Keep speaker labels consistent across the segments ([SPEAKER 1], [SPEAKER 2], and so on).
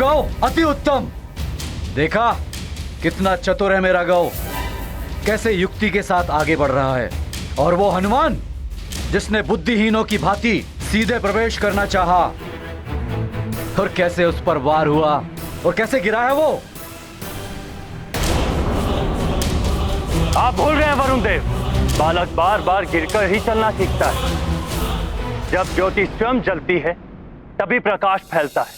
[SPEAKER 1] गौ अति उत्तम। देखा कितना चतुर है मेरा गौ, कैसे युक्ति के साथ आगे बढ़ रहा है। और वो हनुमान जिसने बुद्धिहीनों की भांति सीधे प्रवेश करना चाहा, और कैसे उस पर वार हुआ और कैसे गिरा है वो।
[SPEAKER 2] आप भूल रहे हैं वरुण देव, बालक बार बार गिरकर ही चलना सीखता है। जब ज्योति स्वयं जलती है तभी प्रकाश फैलता है।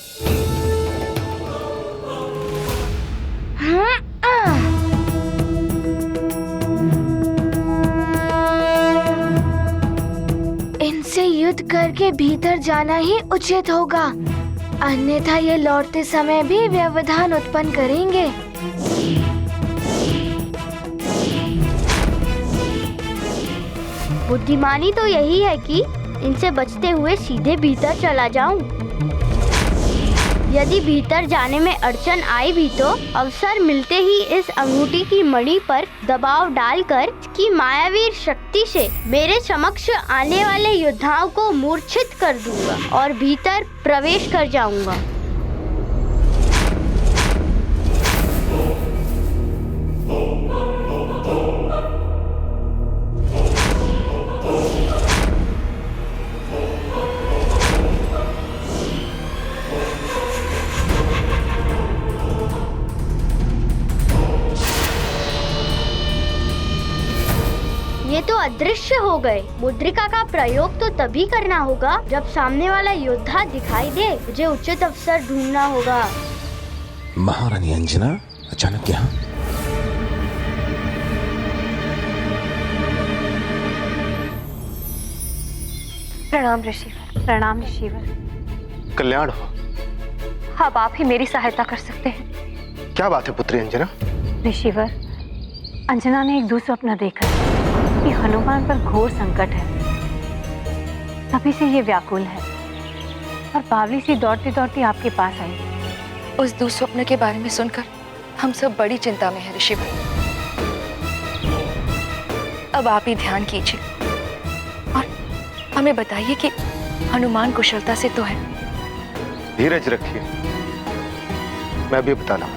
[SPEAKER 3] इनसे युद्ध करके भीतर जाना ही उचित होगा, अन्यथा ये लौटते समय भी व्यवधान उत्पन्न करेंगे।
[SPEAKER 4] बुद्धिमानी तो यही है कि इनसे बचते हुए सीधे भीतर चला जाऊं। यदि भीतर जाने में अड़चन आई भी तो अवसर मिलते ही इस अंगूठी की मणि पर दबाव डालकर इसकी मायावी शक्ति से मेरे समक्ष आने वाले योद्धाओं को मूर्छित कर दूंगा और भीतर प्रवेश कर जाऊंगा। ये तो अदृश्य हो गए। मुद्रिका का प्रयोग तो तभी करना होगा जब सामने वाला योद्धा दिखाई दे। मुझे उचित अवसर ढूंढना होगा।
[SPEAKER 5] महारानी अंजना अचानक यहाँ?
[SPEAKER 6] प्रणाम ऋषिवर। प्रणाम ऋषिवर।
[SPEAKER 7] कल्याण हो।
[SPEAKER 6] अब आप ही मेरी सहायता कर सकते हैं।
[SPEAKER 7] क्या बात है पुत्री अंजना?
[SPEAKER 6] ऋषिवर, अंजना ने एक दूसरा देखा कि हनुमान पर घोर संकट है। तभी से ये व्याकुल है और बावली सी दौड़ती दौड़ती आपके पास आई।
[SPEAKER 8] उस दुस्वप्न के बारे में सुनकर हम सब बड़ी चिंता में हैं ऋषिवर। अब आप ही ध्यान कीजिए और हमें बताइए कि हनुमान कुशलता से तो है।
[SPEAKER 7] धीरज रखिए, मैं भी बताना।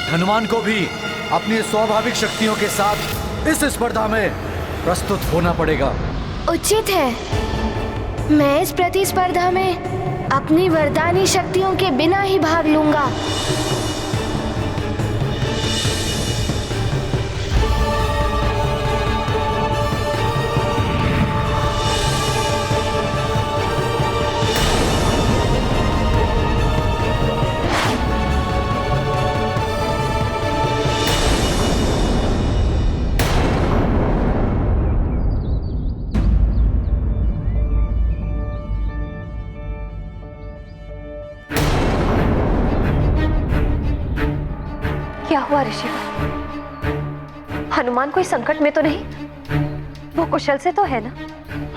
[SPEAKER 1] हनुमान को भी अपनी स्वाभाविक शक्तियों के साथ इस स्पर्धा में प्रस्तुत होना पड़ेगा।
[SPEAKER 3] उचित है। मैं इस प्रतिस्पर्धा में अपनी वरदानी शक्तियों के बिना ही भाग लूंगा।
[SPEAKER 6] क्या हुआ ऋषिवर? हनुमान कोई संकट में तो नहीं? वो कुशल से तो है ना?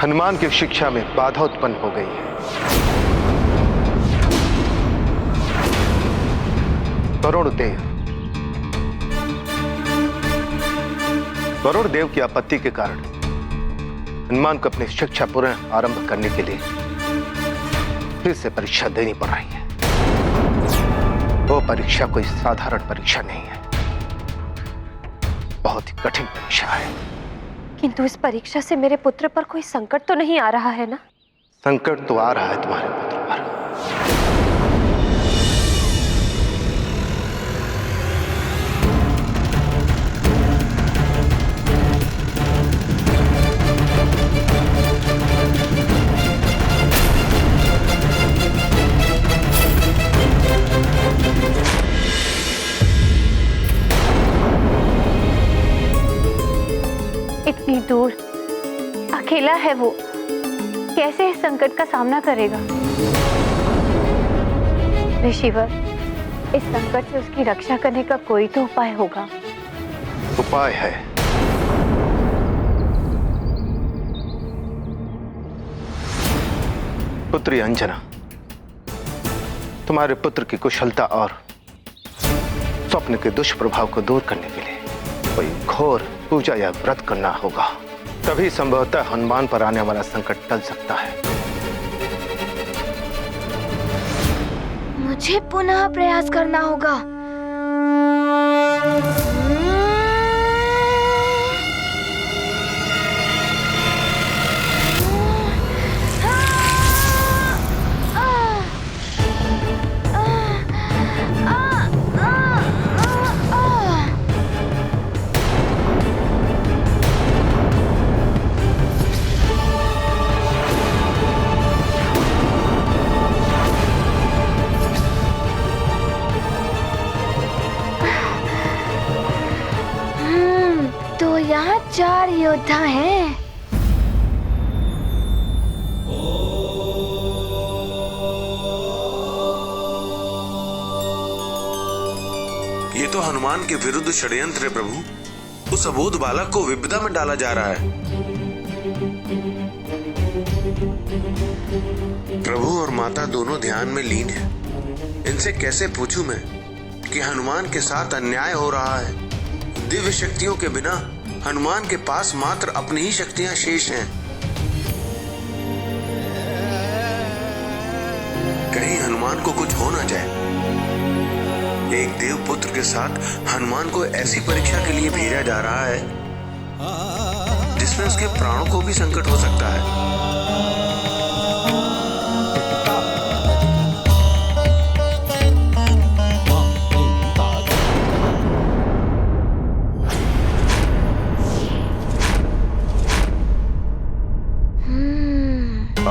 [SPEAKER 7] हनुमान की शिक्षा में बाधा उत्पन्न हो गई है। वरुण देव की आपत्ति के कारण हनुमान को अपनी शिक्षा पुनः आरंभ करने के लिए फिर से परीक्षा देनी पड़ रही है। वो परीक्षा कोई साधारण परीक्षा नहीं है, बहुत ही कठिन परीक्षा है।
[SPEAKER 6] किंतु इस परीक्षा से मेरे पुत्र पर कोई संकट तो नहीं आ रहा है ना?
[SPEAKER 7] संकट तो आ रहा है तुम्हारे पुत्र पर।
[SPEAKER 6] इतनी दूर अकेला है वो, कैसे इस संकट का सामना करेगा? ऋषिवर, इस संकट से उसकी रक्षा करने का कोई तो उपाय होगा।
[SPEAKER 7] उपाय है। पुत्री अंजना, तुम्हारे पुत्र की कुशलता और स्वप्न के दुष्प्रभाव को दूर करने के लिए कोई घोर पूजा या व्रत करना होगा, तभी संभवतः हनुमान पर आने वाला संकट टल सकता है।
[SPEAKER 3] मुझे पुनः प्रयास करना होगा। तो यहाँ 4 योद्धा हैं।
[SPEAKER 5] ये तो हनुमान के विरुद्ध षड्यंत्र है प्रभु। उस अबोध बालक को विपदा में डाला जा रहा है। प्रभु और माता दोनों ध्यान में लीन हैं। इनसे कैसे पूछूं मैं कि हनुमान के साथ अन्याय हो रहा है। दिव्य शक्तियों के बिना हनुमान के पास मात्र अपनी ही शक्तियां शेष हैं। कहीं हनुमान को कुछ हो ना जाए। एक देव पुत्र के साथ हनुमान को ऐसी परीक्षा के लिए भेजा जा रहा है जिसमें उसके प्राणों को भी संकट हो सकता है।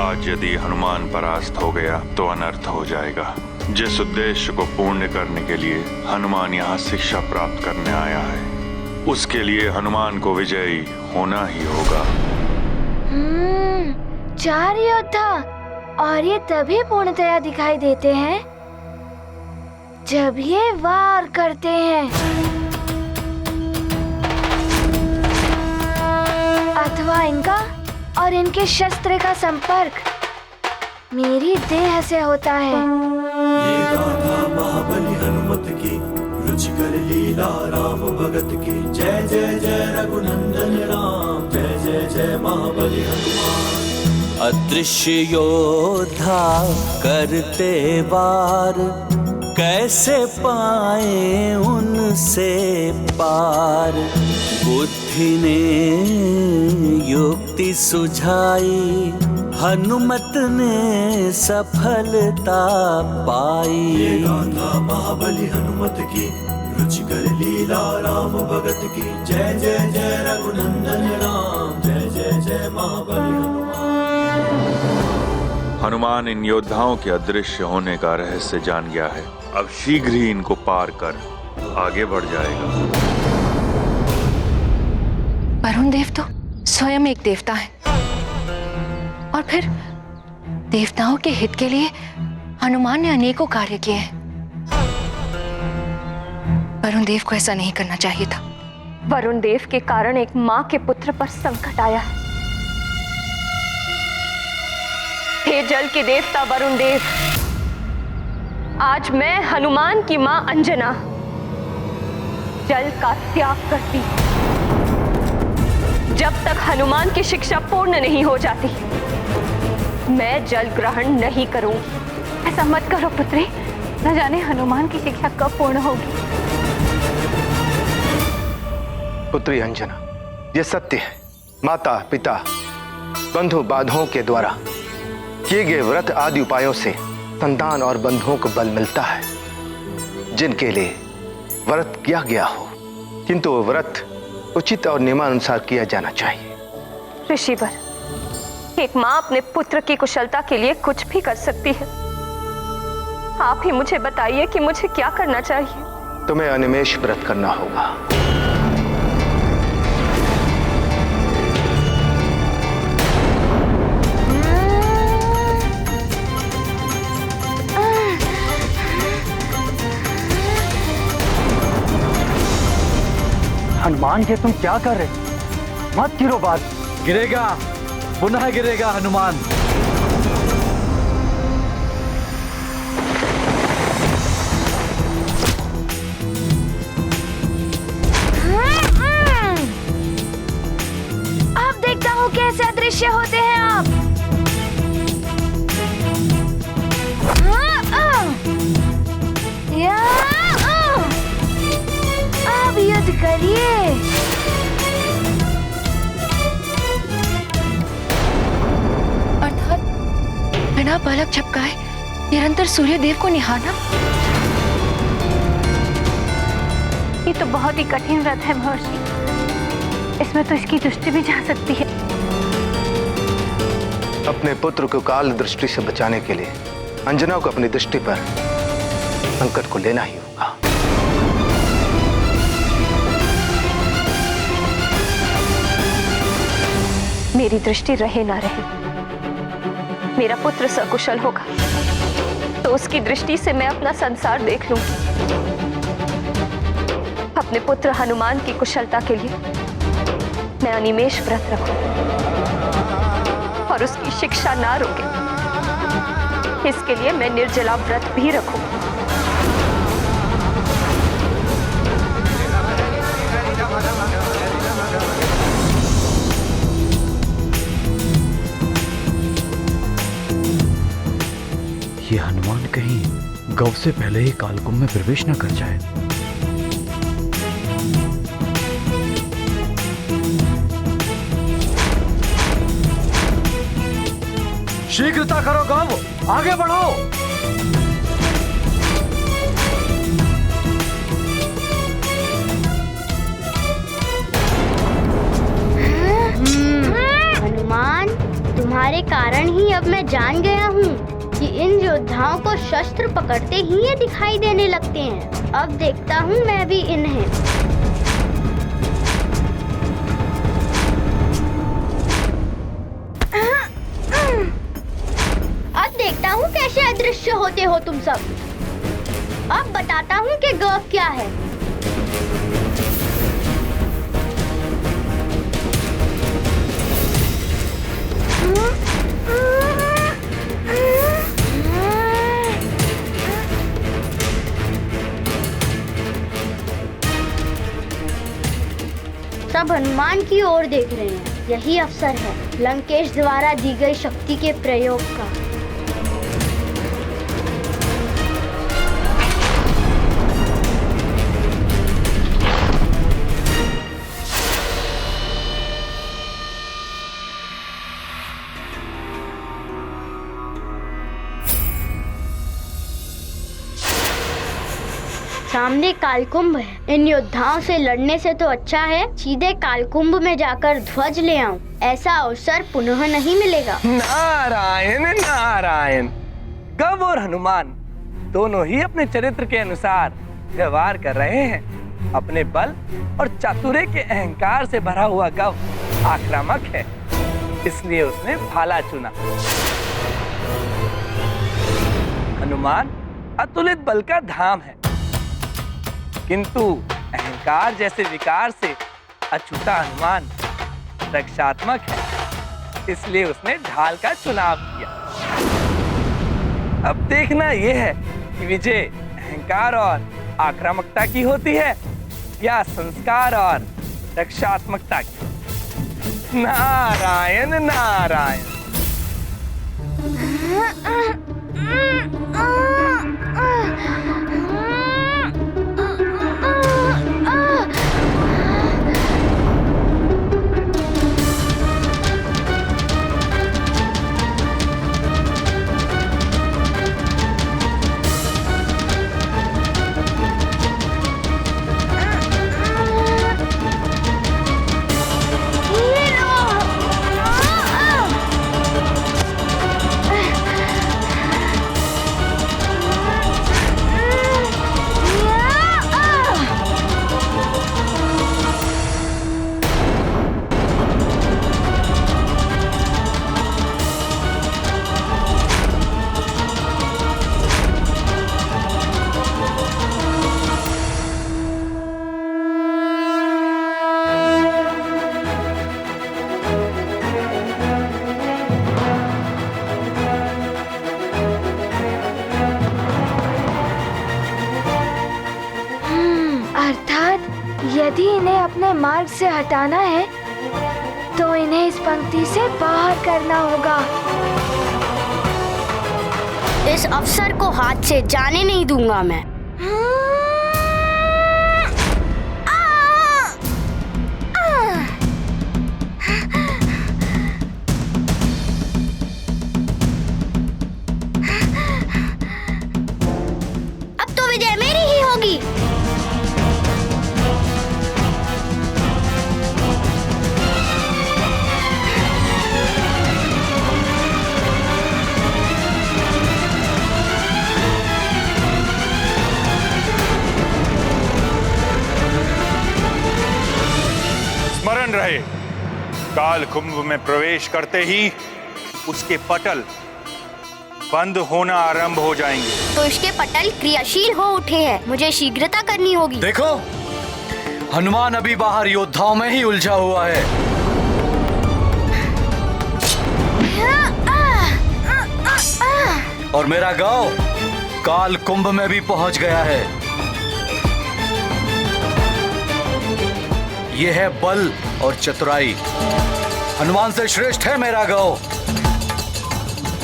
[SPEAKER 9] आज यदि हनुमान परास्त हो गया तो अनर्थ हो जाएगा। जिस उद्देश्य को पूर्ण करने के लिए हनुमान यहाँ शिक्षा प्राप्त करने आया है, उसके लिए हनुमान को विजयी होना ही होगा।
[SPEAKER 3] 4 योद्धा, और ये तभी पूर्णतया दिखाई देते हैं जब ये वार करते हैं, अथवा इनका और इनके शस्त्र का संपर्क मेरी देह से होता है।
[SPEAKER 10] ये गाथा महाबली हनुमत की, रुचिकर लीला राम भगत की। जय जय जय रघुनंदन राम, जय जय जय महाबली हनुमान।
[SPEAKER 11] अदृश्य योद्धा करते वार, कैसे पाए उनसे पार। बुद्धि ने युक्ति सुझाई, हनुमत ने सफलता पाई।
[SPEAKER 10] ये गाथा महाबली हनुमत की, रुचिकर लीला राम भगत की। जय जय जय रघुनंदन राम, जय जय जय महाबली हनुमान।
[SPEAKER 9] हनुमान इन योद्धाओं के अदृश्य होने का रहस्य जान गया है। अब शीघ्र ही इनको पार कर आगे बढ़ जाएगा।
[SPEAKER 8] वरुण देव तो स्वयं एक देवता है, और फिर देवताओं के हित के लिए हनुमान ने अनेकों कार्य किए हैं। वरुण देव को ऐसा नहीं करना चाहिए था। वरुण देव के कारण एक मां के पुत्र पर संकट आया है। हे जल के देवता वरुण देव, आज मैं हनुमान की मां अंजना जल का त्याग करती। जब तक हनुमान की शिक्षा पूर्ण नहीं हो जाती, मैं जल ग्रहण नहीं करूंगी।
[SPEAKER 6] ऐसा मत करो पुत्री, न जाने हनुमान की शिक्षा कब पूर्ण होगी।
[SPEAKER 7] पुत्री अंजना, ये सत्य है। माता पिता बंधु बांधवों के द्वारा किए गए व्रत आदि उपायों से संतान और बंधुओं को बल मिलता है, जिनके लिए व्रत किया गया हो, किंतु वो व्रत उचित और नियमानुसार किया जाना चाहिए।
[SPEAKER 8] ऋषिवर, एक मां अपने पुत्र की कुशलता के लिए कुछ भी कर सकती है। आप ही मुझे बताइए कि मुझे क्या करना चाहिए।
[SPEAKER 7] तुम्हें अनिमेष व्रत करना होगा।
[SPEAKER 2] हनुमान जी, तुम क्या कर रहे? मत गिरो बात।
[SPEAKER 1] गिरेगा, पुनः गिरेगा हनुमान।
[SPEAKER 3] अब देखता हूँ कैसे अदृश्य होते हैं आप। करिए।
[SPEAKER 6] अर्थात बिना पलक झपकाए निरंतर सूर्य देव को निहारना, ये तो बहुत ही कठिन व्रत है महर्षि। इसमें तो इसकी दृष्टि भी जा सकती है।
[SPEAKER 7] अपने पुत्र को काल दृष्टि से बचाने के लिए अंजना को अपनी दृष्टि पर संकट को लेना ही होगा।
[SPEAKER 8] मेरी दृष्टि रहे ना रहे, मेरा पुत्र सकुशल होगा तो उसकी दृष्टि से मैं अपना संसार देख लूंगी। अपने पुत्र हनुमान की कुशलता के लिए मैं अनिमेष व्रत रखूं और उसकी शिक्षा ना रोके, इसके लिए मैं निर्जला व्रत भी रखूं।
[SPEAKER 1] ये हनुमान कहीं गौ से पहले ही कालकुंभ में प्रवेश न कर जाए। शीघ्रता करो गौ, आगे बढ़ो।
[SPEAKER 4] हनुमान, तुम्हारे कारण ही अब मैं जान गया हूँ कि इन योद्धाओं को शस्त्र पकड़ते ही ये दिखाई देने लगते हैं। अब देखता हूँ मैं भी इन्हें। अब देखता हूँ कैसे अदृश्य होते हो तुम सब। अब बताता हूँ कि गौ क्या है। सब हनुमान की ओर देख रहे हैं। यही अवसर है लंकेश द्वारा दी गई शक्ति के प्रयोग का। सामने कालकुंभ है। इन योद्धाओं से लड़ने से तो अच्छा है सीधे कालकुंभ में जाकर ध्वज ले आऊं। ऐसा अवसर पुनः नहीं मिलेगा।
[SPEAKER 12] नारायण नारायण। गव और हनुमान दोनों ही अपने चरित्र के अनुसार व्यवहार कर रहे हैं। अपने बल और चातुर्य के अहंकार से भरा हुआ गव आक्रामक है, इसलिए उसने भाला चुना। हनुमान अतुलित बल का धाम है, किंतु अहंकार जैसे विकार से अछूता हनुमान रक्षात्मक है, इसलिए उसने ढाल का चुनाव किया। अब देखना यह है कि विजय अहंकार और आक्रामकता की होती है या संस्कार और रक्षात्मकता की। नारायण नारायण।
[SPEAKER 3] यदि इन्हें अपने मार्ग से हटाना है तो इन्हें इस पंक्ति से बाहर करना होगा।
[SPEAKER 4] इस अवसर को हाथ से जाने नहीं दूंगा मैं।
[SPEAKER 9] सावधान रहे। काल कुंभ में प्रवेश करते ही उसके पटल बंद होना आरंभ हो जाएंगे।
[SPEAKER 4] तो इसके पटल क्रियाशील हो उठे हैं, मुझे शीघ्रता करनी होगी।
[SPEAKER 1] देखो, हनुमान अभी बाहर योद्धाओं में ही उलझा हुआ है। और मेरा गांव काल कुंभ में भी पहुंच गया है। यह है बल और चतुराई। हनुमान से श्रेष्ठ है मेरा गांव।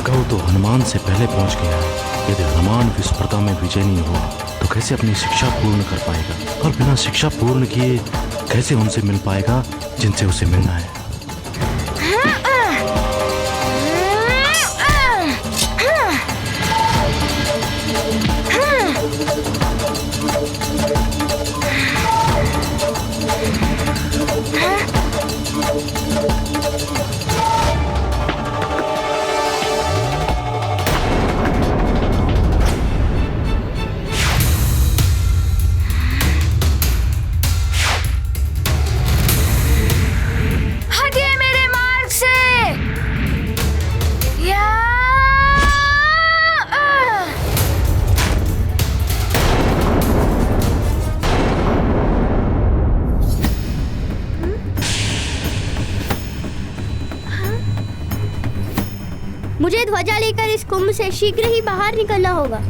[SPEAKER 13] गौ तो हनुमान से पहले पहुंच गया है। यदि हनुमान विस्पर्धा में विजय नहीं हुआ तो कैसे अपनी शिक्षा पूर्ण कर पाएगा, और बिना शिक्षा पूर्ण किए कैसे उनसे मिल पाएगा जिनसे उसे मिलना है।
[SPEAKER 4] मुझे ध्वजा लेकर इस कुंभ से शीघ्र ही बाहर निकलना होगा।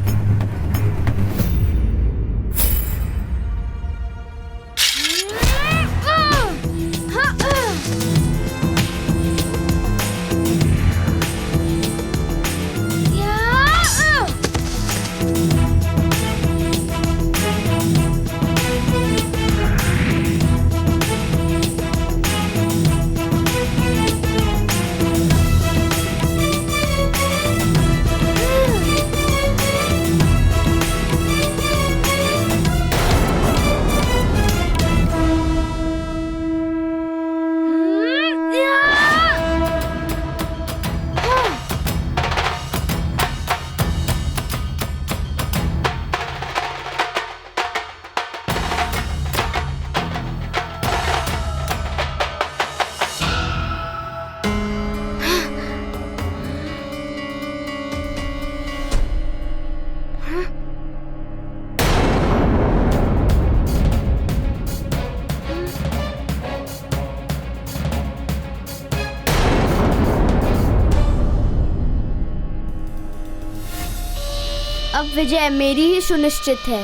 [SPEAKER 4] अब विजय मेरी ही सुनिश्चित है।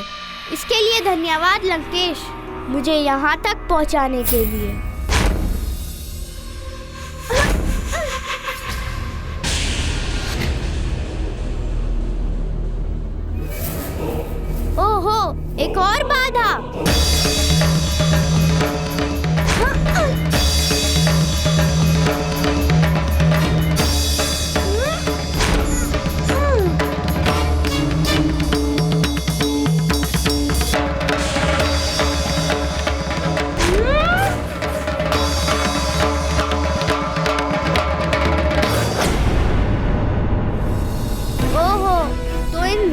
[SPEAKER 4] इसके लिए धन्यवाद लंकेश, मुझे यहाँ तक पहुँचाने के लिए। ओहो, एक और बाधा।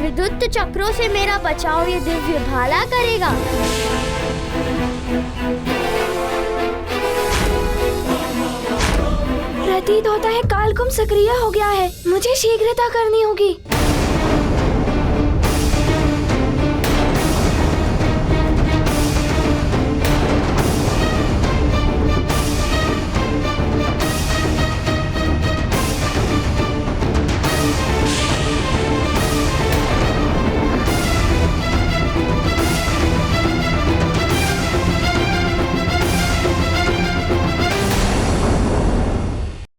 [SPEAKER 4] विद्युत चक्रों से मेरा बचाव ये दिव्य भाला करेगा।
[SPEAKER 3] प्रतीत होता है कालकुंभ सक्रिय हो गया है, मुझे शीघ्रता करनी होगी।